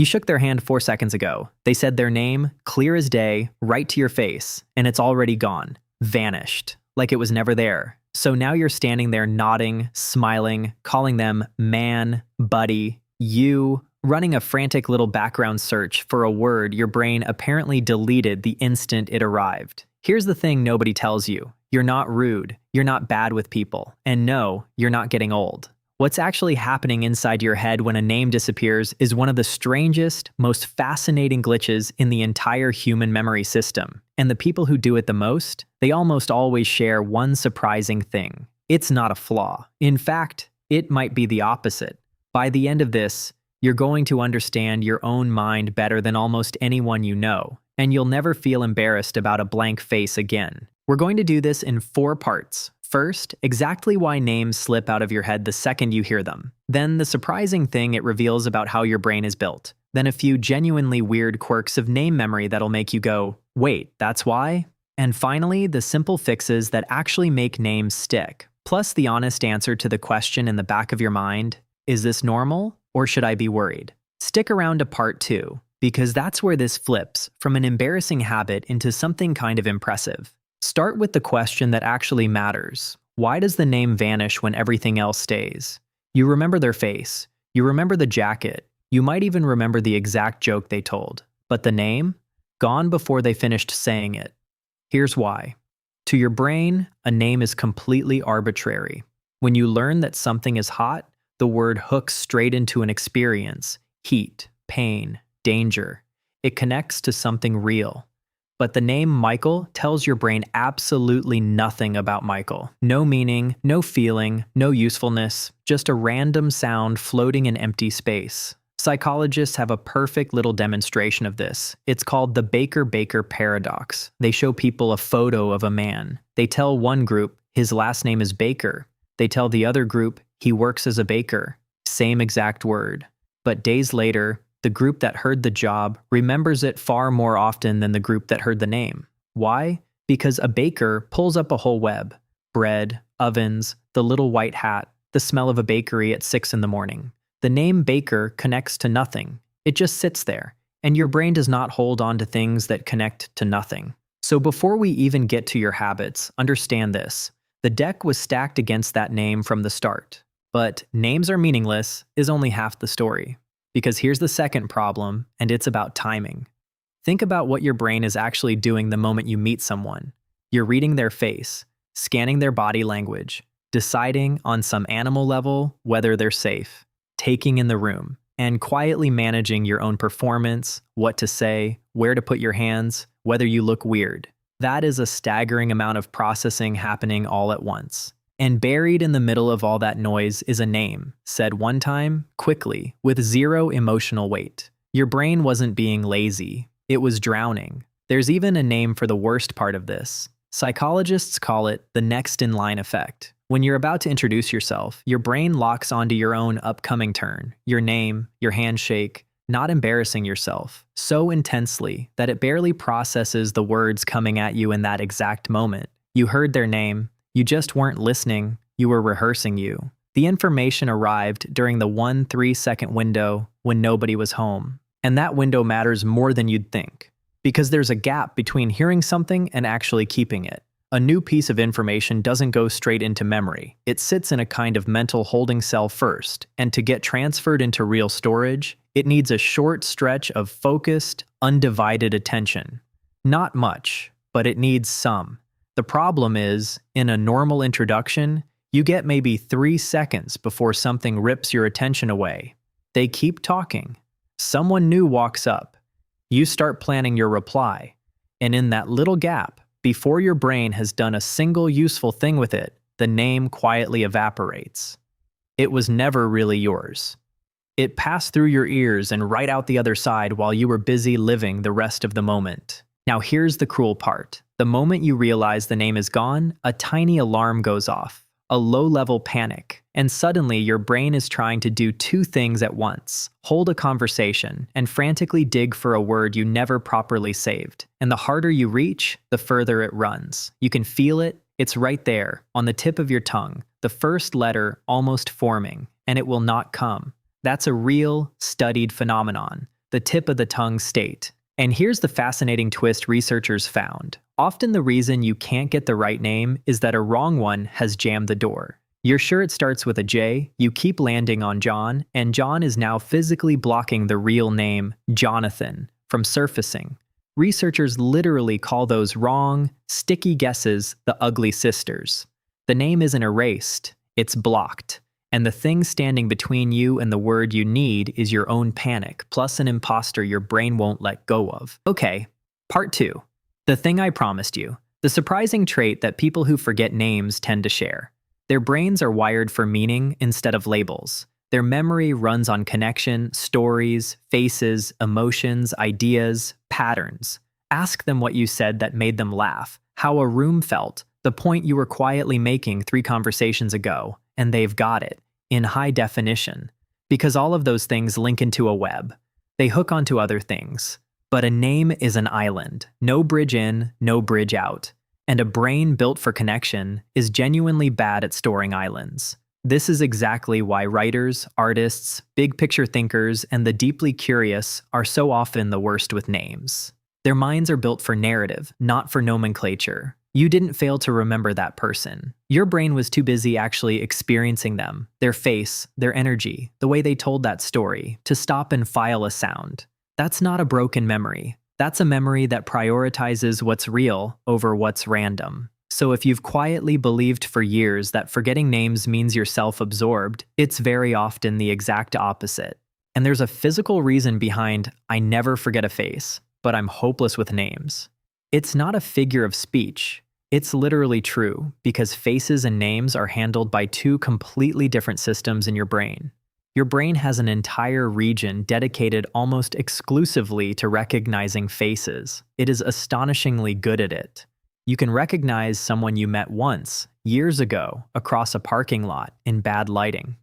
You shook their hand 4 seconds ago. They said their name, clear as day, right to your face, and it's already gone. Vanished. Like it was never there. So now you're standing there nodding, smiling, calling them man, buddy, you, running a frantic little background search for a word your brain apparently deleted the instant it arrived. Here's the thing nobody tells you. You're not rude. You're not bad with people. And no, you're not getting old. What's actually happening inside your head when a name disappears is one of the strangest, most fascinating glitches in the entire human memory system. And the people who do it the most, they almost always share one surprising thing. It's not a flaw. In fact, it might be the opposite. By the end of this, you're going to understand your own mind better than almost anyone you know, and you'll never feel embarrassed about a blank face again. We're going to do this in 4 parts. First, exactly why names slip out of your head the second you hear them. Then the surprising thing it reveals about how your brain is built. Then a few genuinely weird quirks of name memory that'll make you go, wait, that's why? And finally, the simple fixes that actually make names stick. Plus the honest answer to the question in the back of your mind, is this normal or should I be worried? Stick around to part 2, because that's where this flips from an embarrassing habit into something kind of impressive. Start with the question that actually matters. Why does the name vanish when everything else stays? You remember their face. You remember the jacket. You might even remember the exact joke they told. But the name? Gone before they finished saying it. Here's why. To your brain, a name is completely arbitrary. When you learn that something is hot, the word hooks straight into an experience. Heat, pain, danger. It connects to something real. But the name Michael tells your brain absolutely nothing about Michael. No meaning, no feeling, no usefulness, just a random sound floating in empty space. Psychologists have a perfect little demonstration of this. It's called the Baker-Baker paradox. They show people a photo of a man. They tell one group his last name is Baker. They tell the other group he works as a baker. Same exact word. But days later, the group that heard the job remembers it far more often than the group that heard the name. Why? Because a baker pulls up a whole web. Bread, ovens, the little white hat, the smell of a bakery at 6 in the morning. The name Baker connects to nothing. It just sits there, and your brain does not hold on to things that connect to nothing. So before we even get to your habits, understand this. The deck was stacked against that name from the start. But names are meaningless is only half the story. Because here's the second problem, and it's about timing. Think about what your brain is actually doing the moment you meet someone. You're reading their face, scanning their body language, deciding on some animal level whether they're safe, taking in the room, and quietly managing your own performance, what to say, where to put your hands, whether you look weird. That is a staggering amount of processing happening all at once. And buried in the middle of all that noise is a name, said one time, quickly, with zero emotional weight. Your brain wasn't being lazy, it was drowning. There's even a name for the worst part of this. Psychologists call it the next in line effect. When you're about to introduce yourself, your brain locks onto your own upcoming turn, your name, your handshake, not embarrassing yourself, so intensely that it barely processes the words coming at you in that exact moment. You heard their name. You just weren't listening, you were rehearsing you. The information arrived during the 1 3-second window when nobody was home. And that window matters more than you'd think. Because there's a gap between hearing something and actually keeping it. A new piece of information doesn't go straight into memory. It sits in a kind of mental holding cell first, and to get transferred into real storage, it needs a short stretch of focused, undivided attention. Not much, but it needs some. The problem is, in a normal introduction, you get maybe 3 seconds before something rips your attention away. They keep talking. Someone new walks up. You start planning your reply. And in that little gap, before your brain has done a single useful thing with it, the name quietly evaporates. It was never really yours. It passed through your ears and right out the other side while you were busy living the rest of the moment. Now here's the cruel part. The moment you realize the name is gone, a tiny alarm goes off, a low-level panic, and suddenly your brain is trying to do 2 things at once: hold a conversation and frantically dig for a word you never properly saved. And the harder you reach, the further it runs. You can feel it, it's right there, on the tip of your tongue, the first letter almost forming, and it will not come. That's a real, studied phenomenon. the tip of the tongue state. And here's the fascinating twist researchers found. Often the reason you can't get the right name is that a wrong one has jammed the door. You're sure it starts with a J, you keep landing on John, and John is now physically blocking the real name, Jonathan, from surfacing. Researchers literally call those wrong, sticky guesses the ugly sisters. The name isn't erased, it's blocked. And the thing standing between you and the word you need is your own panic, plus an imposter your brain won't let go of. Okay, part 2. The thing I promised you. The surprising trait that people who forget names tend to share. Their brains are wired for meaning instead of labels. Their memory runs on connection, stories, faces, emotions, ideas, patterns. Ask them what you said that made them laugh, how a room felt, the point you were quietly making 3 conversations ago, and they've got it, in high definition. Because all of those things link into a web. They hook onto other things. But a name is an island. No bridge in, no bridge out. And a brain built for connection is genuinely bad at storing islands. This is exactly why writers, artists, big-picture thinkers, and the deeply curious are so often the worst with names. Their minds are built for narrative, not for nomenclature. You didn't fail to remember that person. Your brain was too busy actually experiencing them, their face, their energy, the way they told that story, to stop and file a sound. That's not a broken memory. That's a memory that prioritizes what's real over what's random. So if you've quietly believed for years that forgetting names means you're self-absorbed, it's very often the exact opposite. And there's a physical reason behind I never forget a face, but I'm hopeless with names. It's not a figure of speech. It's literally true, because faces and names are handled by 2 completely different systems in your brain. Your brain has an entire region dedicated almost exclusively to recognizing faces. It is astonishingly good at it. You can recognize someone you met once, years ago, across a parking lot in bad lighting.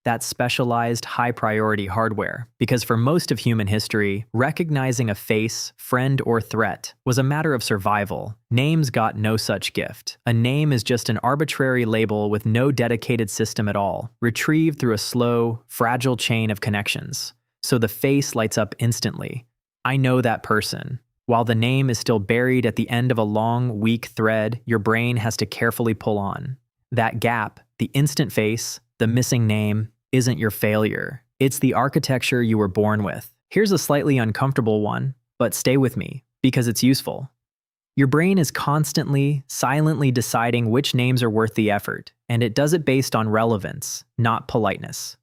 That's specialized, high-priority hardware, because for most of human history, recognizing a face, friend, or threat was a matter of survival. Names got no such gift. A name is just an arbitrary label with no dedicated system at all, retrieved through a slow, fragile chain of connections. So the face lights up instantly. I know that person. While the name is still buried at the end of a long, weak thread your brain has to carefully pull on. That gap, the instant face, the missing name, isn't your failure. It's the architecture you were born with. Here's a slightly uncomfortable one, but stay with me, because it's useful. Your brain is constantly, silently deciding which names are worth the effort, and it does it based on relevance, not politeness.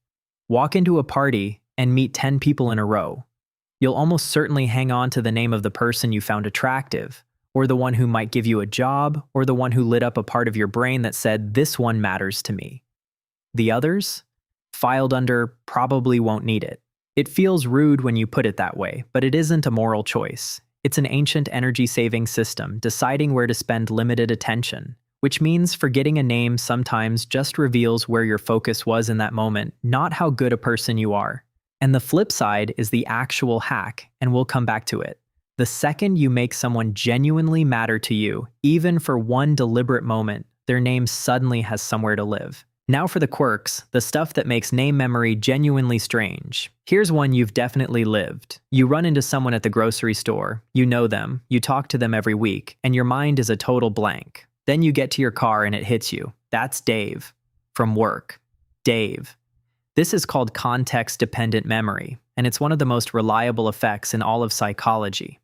Walk into a party and meet 10 people in a row. You'll almost certainly hang on to the name of the person you found attractive, or the one who might give you a job, or the one who lit up a part of your brain that said, "This one matters to me." The others? Filed under probably won't need it. It feels rude when you put it that way, but it isn't a moral choice. It's an ancient energy-saving system deciding where to spend limited attention, which means forgetting a name sometimes just reveals where your focus was in that moment, not how good a person you are. And the flip side is the actual hack, and we'll come back to it. The second you make someone genuinely matter to you, even for one deliberate moment, their name suddenly has somewhere to live. Now for the quirks, the stuff that makes name memory genuinely strange. Here's one you've definitely lived. You run into someone at the grocery store, you know them, you talk to them every week, and your mind is a total blank. Then you get to your car and it hits you. That's Dave. From work. Dave. This is called context-dependent memory, and it's one of the most reliable effects in all of psychology.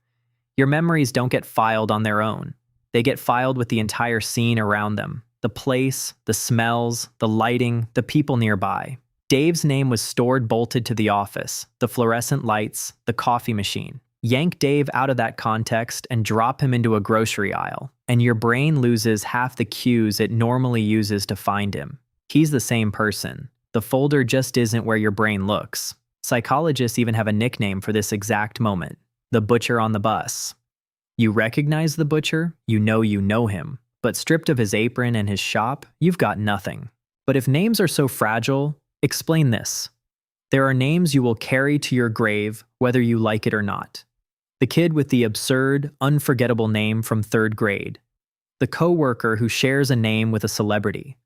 Your memories don't get filed on their own. They get filed with the entire scene around them. The place, the smells, the lighting, the people nearby. Dave's name was stored bolted to the office, the fluorescent lights, the coffee machine. Yank Dave out of that context and drop him into a grocery aisle, and your brain loses half the cues it normally uses to find him. He's the same person. The folder just isn't where your brain looks. Psychologists even have a nickname for this exact moment: the butcher on the bus. You recognize the butcher, you know him. But stripped of his apron and his shop, you've got nothing. But if names are so fragile, explain this. There are names you will carry to your grave, whether you like it or not. The kid with the absurd, unforgettable name from 3rd grade. The coworker who shares a name with a celebrity.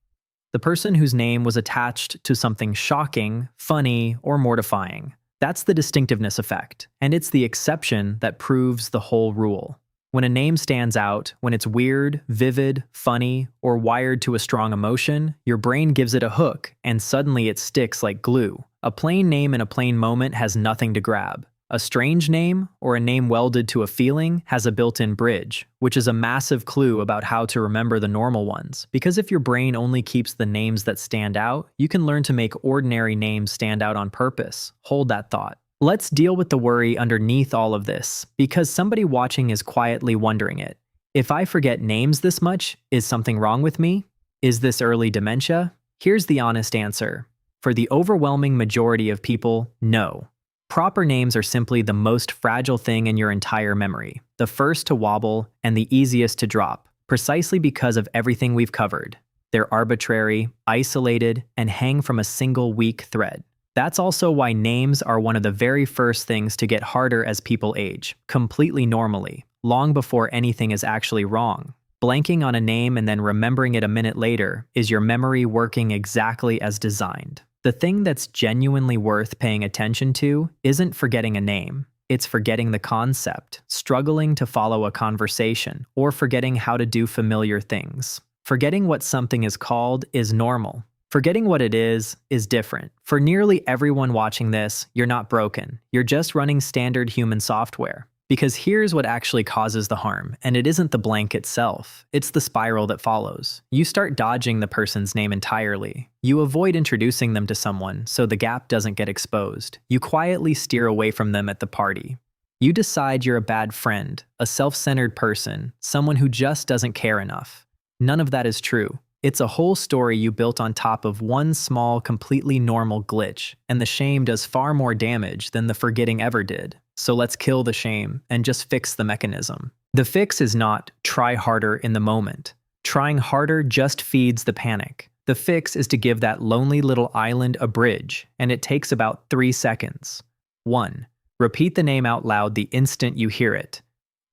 The person whose name was attached to something shocking, funny, or mortifying. That's the distinctiveness effect, and it's the exception that proves the whole rule. When a name stands out, when it's weird, vivid, funny, or wired to a strong emotion, your brain gives it a hook, and suddenly it sticks like glue. A plain name in a plain moment has nothing to grab. A strange name, or a name welded to a feeling, has a built-in bridge, which is a massive clue about how to remember the normal ones. Because if your brain only keeps the names that stand out, you can learn to make ordinary names stand out on purpose. Hold that thought. Let's deal with the worry underneath all of this, because somebody watching is quietly wondering it. If I forget names this much, is something wrong with me? Is this early dementia? Here's the honest answer. For the overwhelming majority of people, no. Proper names are simply the most fragile thing in your entire memory, the first to wobble and the easiest to drop, precisely because of everything we've covered. They're arbitrary, isolated, and hang from a single weak thread. That's also why names are one of the very first things to get harder as people age, completely normally, long before anything is actually wrong. Blanking on a name and then remembering it a minute later is your memory working exactly as designed. The thing that's genuinely worth paying attention to isn't forgetting a name. It's forgetting the concept, struggling to follow a conversation, or forgetting how to do familiar things. Forgetting what something is called is normal. Forgetting what it is different. For nearly everyone watching this, you're not broken. You're just running standard human software. Because here's what actually causes the harm, and it isn't the blank itself. It's the spiral that follows. You start dodging the person's name entirely. You avoid introducing them to someone so the gap doesn't get exposed. You quietly steer away from them at the party. You decide you're a bad friend, a self-centered person, someone who just doesn't care enough. None of that is true. It's a whole story you built on top of one small, completely normal glitch, and the shame does far more damage than the forgetting ever did. So let's kill the shame and just fix the mechanism. The fix is not try harder in the moment. Trying harder just feeds the panic. The fix is to give that lonely little island a bridge, and it takes about 3 seconds. 1. Repeat the name out loud the instant you hear it.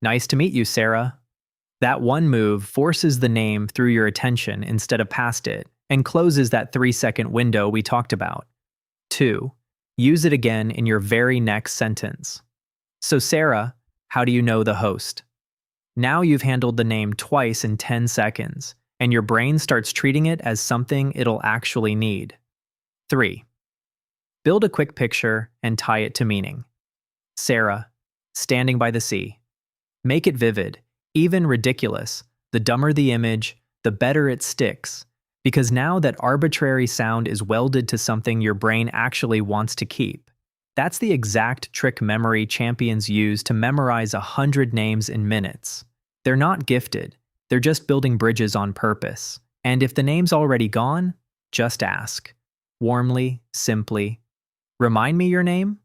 Nice to meet you, Sarah. That one move forces the name through your attention instead of past it, and closes that 3-second window we talked about. 2. Use it again in your very next sentence. So Sarah, how do you know the host? Now you've handled the name twice in 10 seconds, and your brain starts treating it as something it'll actually need. 3. Build a quick picture and tie it to meaning. Sarah, standing by the sea. Make it vivid, even ridiculous. The dumber the image, the better it sticks. Because now that arbitrary sound is welded to something your brain actually wants to keep. That's the exact trick memory champions use to memorize 100 names in minutes. They're not gifted, they're just building bridges on purpose. And if the name's already gone, just ask. Warmly, simply, remind me your name?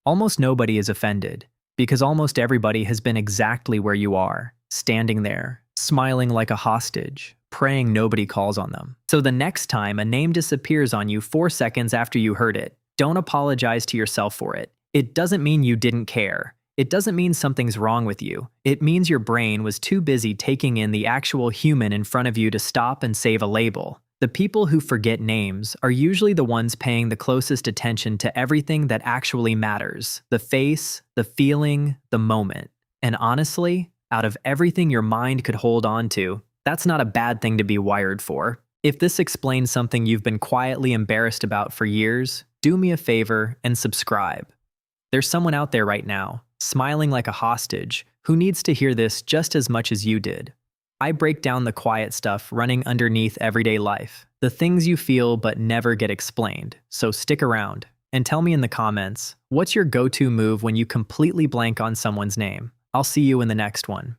Almost nobody is offended, because almost everybody has been exactly where you are, standing there, smiling like a hostage, praying nobody calls on them. So the next time a name disappears on you 4 seconds after you heard it, don't apologize to yourself for it. It doesn't mean you didn't care. It doesn't mean something's wrong with you. It means your brain was too busy taking in the actual human in front of you to stop and save a label. The people who forget names are usually the ones paying the closest attention to everything that actually matters. The face, the feeling, the moment. And honestly, out of everything your mind could hold on to, that's not a bad thing to be wired for. If this explains something you've been quietly embarrassed about for years, do me a favor and subscribe. There's someone out there right now, smiling like a hostage, who needs to hear this just as much as you did. I break down the quiet stuff running underneath everyday life, the things you feel but never get explained. So stick around and tell me in the comments, what's your go-to move when you completely blank on someone's name? I'll see you in the next one.